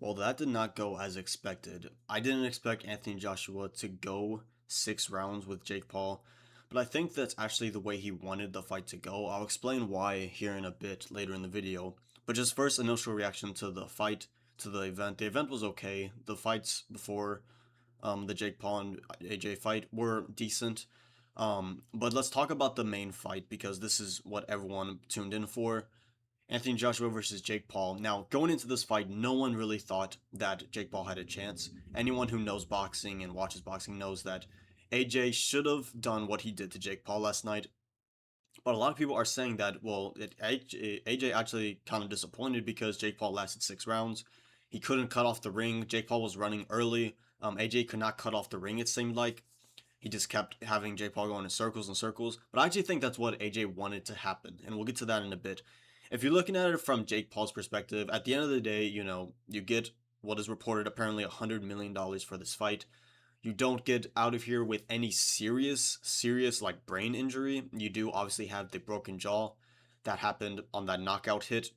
Well, that did not go as expected. I didn't expect Anthony Joshua to go 6 rounds with Jake Paul, but I think that's actually the way he wanted the fight to go. I'll explain why here in a bit later in the video. But just first, initial reaction to the fight, to the event. The event was okay. The fights before the Jake Paul and AJ fight were decent. But let's talk about the main fight because this is what everyone tuned in for. Anthony Joshua versus Jake Paul. Now, going into this fight, no one really thought that Jake Paul had a chance. Anyone who knows boxing and watches boxing knows that AJ should have done what he did to Jake Paul last night. But a lot of people are saying that, well, AJ actually kind of disappointed because Jake Paul lasted 6 rounds. He couldn't cut off the ring. Jake Paul was running early. AJ could not cut off the ring, it seemed like. He just kept having Jake Paul going in circles and circles. But I actually think that's what AJ wanted to happen. And we'll get to that in a bit. If you're looking at it from Jake Paul's perspective, at the end of the day, you get what is reported apparently $100 million for this fight. You don't get out of here with any serious like brain injury. You do obviously have the broken jaw that happened on that knockout hit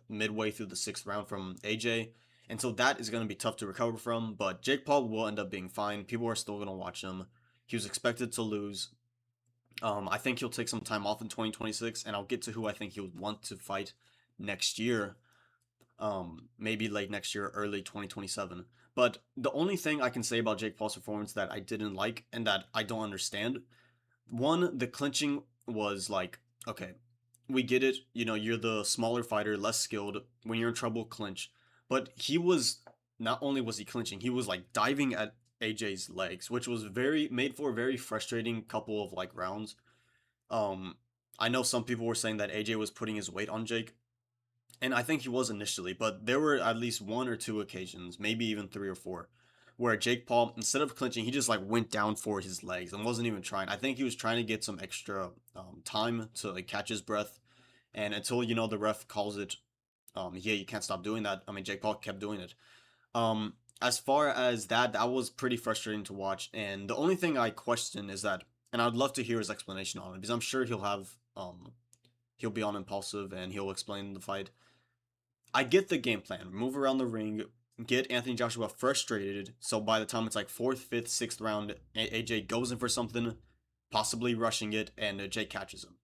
midway through the 6th round from AJ. And so that is going to be tough to recover from, but Jake Paul will end up being fine. People are still going to watch him. He was expected to lose. I think he'll take some time off in 2026, and I'll get to who I think he'll want to fight next year. Maybe late next year, early 2027. But the only thing I can say about Jake Paul's performance that I didn't like and that I don't understand, one, the clinching was like, okay, we get it. You're the smaller fighter, less skilled. When you're in trouble, clinch. But he was not only was he clinching, he was like diving at AJ's legs, which was very made for a very frustrating couple of like rounds. Um, I know some people were saying that AJ was putting his weight on Jake, and I think he was initially, but there were at least one or two occasions, maybe even three or four, where Jake Paul, instead of clinching, he just like went down for his legs and wasn't even trying. I think he was trying to get some extra time to like catch his breath, and until the ref calls it, yeah, you can't stop doing that. I mean, Jake Paul kept doing it. As far as that, that was pretty frustrating to watch, and the only thing I question is that, and I'd love to hear his explanation on it because I'm sure he'll be on Impulsive and he'll explain the fight. I get the game plan. Move around the ring, get Anthony Joshua frustrated. So by the time it's like fourth, fifth, sixth round, AJ goes in for something, possibly rushing it, and Jake catches him.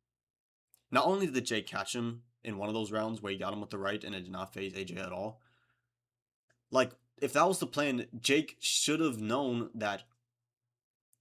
Not only did Jake catch him in one of those rounds where he got him with the right and it did not phase AJ at all, like if that was the plan, Jake should have known that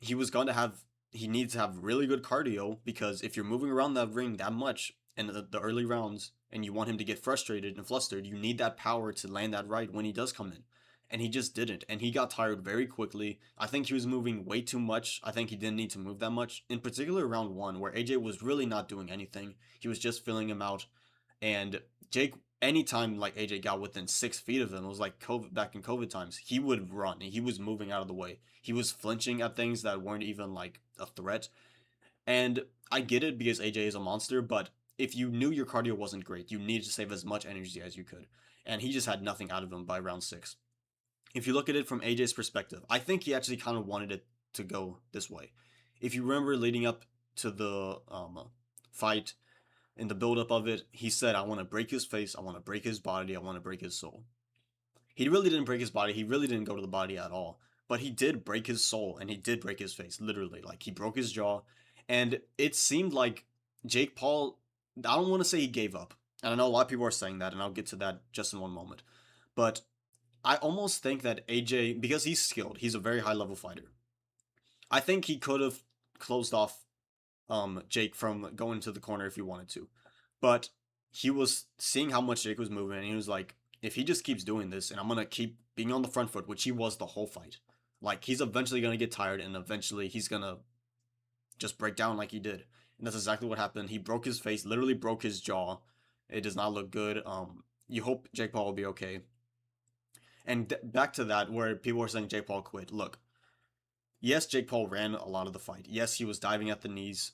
he was going to have he needs to have really good cardio because if you're moving around that ring that much in the early rounds and you want him to get frustrated and flustered, you need that power to land that right when he does come in. And he just didn't. And he got tired very quickly. I think he was moving way too much. I think he didn't need to move that much. In particular, round one, where AJ was really not doing anything. He was just filling him out. And Jake, anytime like AJ got within 6 feet of him, it was like COVID back in COVID times. He would run. He was moving out of the way. He was flinching at things that weren't even like a threat. And I get it because AJ is a monster, but if you knew your cardio wasn't great, you needed to save as much energy as you could. And he just had nothing out of him by round six. If you look at it from AJ's perspective, I think he actually kind of wanted it to go this way. If you remember leading up to the fight, in the buildup of it, he said, I want to break his face, I want to break his body, I want to break his soul. He really didn't break his body, he really didn't go to the body at all. But he did break his soul, and he did break his face, literally. Like, he broke his jaw, and it seemed like Jake Paul, I don't want to say he gave up. And I know a lot of people are saying that, and I'll get to that just in one moment. But I almost think that AJ, because he's skilled, he's a very high level fighter. I think he could have closed off Jake from going to the corner if he wanted to. But he was seeing how much Jake was moving, and he was like, if he just keeps doing this, and I'm gonna keep being on the front foot, which he was the whole fight, like he's eventually gonna get tired, and eventually he's gonna just break down like he did. And that's exactly what happened. He broke his face, literally broke his jaw. It does not look good. You hope Jake Paul will be okay. And back to that, where people were saying Jake Paul quit. Look, yes, Jake Paul ran a lot of the fight. Yes, he was diving at the knees.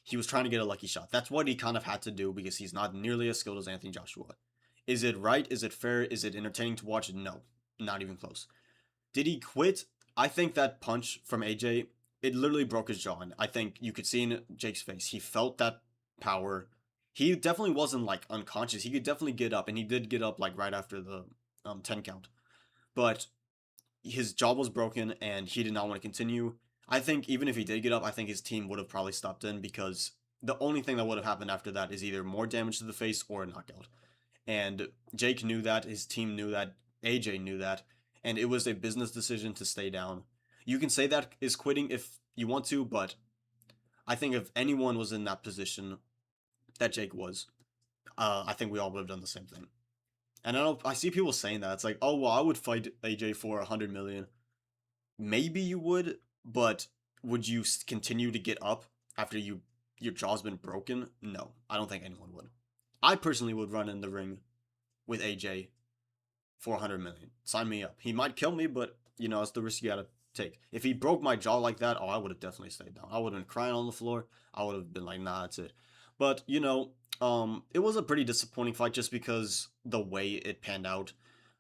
He was trying to get a lucky shot. That's what he kind of had to do because he's not nearly as skilled as Anthony Joshua. Is it right? Is it fair? Is it entertaining to watch? No, not even close. Did he quit? I think that punch from AJ, it literally broke his jaw. And I think you could see in Jake's face, he felt that power. He definitely wasn't like unconscious. He could definitely get up, and he did get up like right after the 10 count. But his jaw was broken and he did not want to continue. I think even if he did get up, I think his team would have probably stopped in because the only thing that would have happened after that is either more damage to the face or a knockout. And Jake knew that, his team knew that, AJ knew that, and it was a business decision to stay down. You can say that is quitting if you want to, but I think if anyone was in that position that Jake was, I think we all would have done the same thing. And I see people saying that it's like, oh well, I would fight AJ for 100 million. Maybe you would, but would you continue to get up after your jaw's been broken? No, I don't think anyone would. I personally would run in the ring with AJ for 100 million. Sign me up. He might kill me, but it's the risk you gotta take. If he broke my jaw like that, oh, I would have definitely stayed down. I would have been crying on the floor. I would have been like, nah, that's it. But it was a pretty disappointing fight just because the way it panned out.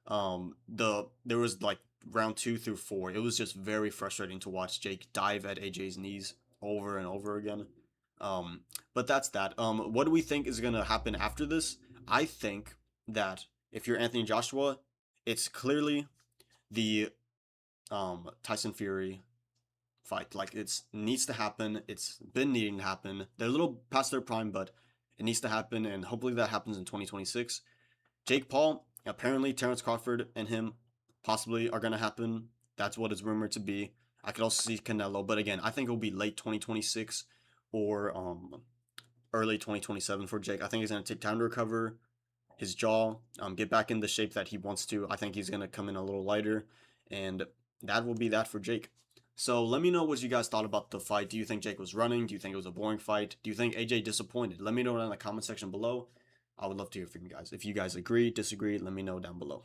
There was like round 2 through 4. It was just very frustrating to watch Jake dive at AJ's knees over and over again. But that's that. What do we think is gonna happen after this? I think that if you're Anthony Joshua, it's clearly the Tyson Fury fight. Like it's needs to happen. It's been needing to happen. They're a little past their prime, but it needs to happen, and hopefully that happens in 2026. Jake Paul, apparently Terrence Crawford and him possibly are gonna happen. That's what is rumored to be. I could also see Canelo, but again, I think it'll be late 2026 or early 2027 for Jake. I think he's gonna take time to recover his jaw, get back in the shape that he wants to. I think he's gonna come in a little lighter, and that will be that for Jake. So let me know what you guys thought about the fight. Do you think Jake was running? Do you think it was a boring fight? Do you think AJ disappointed? Let me know in the comment section below. I would love to hear from you guys. If you guys agree, disagree, let me know down below.